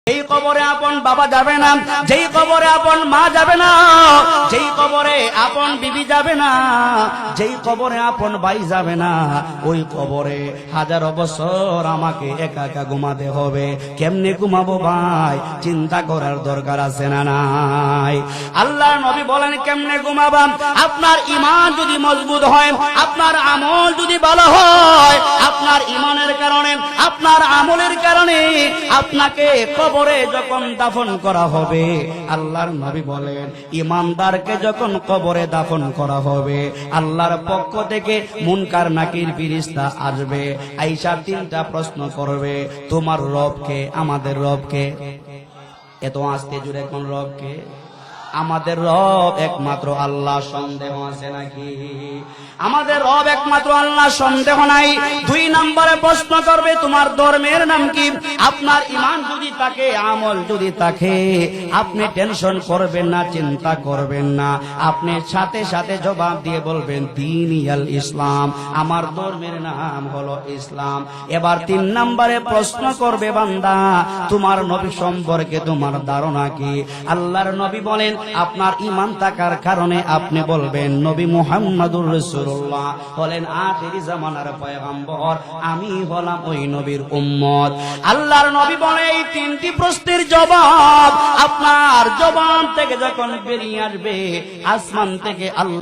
যেই কবরে আপন বাবা যাবে না, যেই কবরে আপন মা যাবে না, যেই কবরে আপন বিবি যাবে না, যেই কবরে আপন ভাই যাবে না, ওই কবরে হাজারো বছর আমাকে একা একা ঘুমাতে হবে। কেমনে ঘুমাবো ভাই, চিন্তা করার দরকার আছে না নাই? আল্লাহর নবী বলেন কেমনে ঘুমাবা? আপনার ঈমান যদি মজবুত হয়, আপনার আমল যদি ভালো হয়, আপনার ঈমানের কারণে, আপনার আমলের কারণে আপনাকে কবরে যখন দাফন করা হবে, আল্লাহর নবী বলেন ঈমানদারকে যখন কবরে দাফন করা হবে, আল্লাহর পক্ষ থেকে মুনকার নাকির ফেরেশতা আসবে, আয়েশা তিনটা প্রশ্ন করবে, তোমার রবকে? আমাদের রবকে? এত আস্তে জুড়ে কোন রবকে? আমাদের রব একমাত্র আল্লাহ, সন্দেহ আছে নাকি? আমাদের রব একমাত্র আল্লাহ, সন্দেহ নাই। দুই নম্বরে প্রশ্ন করবে তোমার ধর্মের নাম কি? আপনার ঈমান যদি থাকে, আমল যদি থাকে, আপনি টেনশন করবেন না, চিন্তা করবেন না, আপনি সাথে সাথে জবাব দিয়ে বলবেন দীনিয়াল ইসলাম, আমার ধর্মের নাম হলো ইসলাম। এবার তিন নম্বরে প্রশ্ন করবে বান্দা তোমার নবী সম্পর্কে তোমার ধারণা কি? আল্লাহর নবী বলেন আপনার ঈমান থাকার কারণে আপনি বলবেন নবী মুহাম্মদুর রাসূলুল্লাহ হলেন আখিরি জামানার পয়গম্বর, আমি হলাম ওই নবীর উম্মত। আল্লাহর নবী বলে এই তিনটি প্রশ্নের জবাব আপনার জবান থেকে যখন বেরিয়ে আসবে, আসমান থেকে আল্লাহ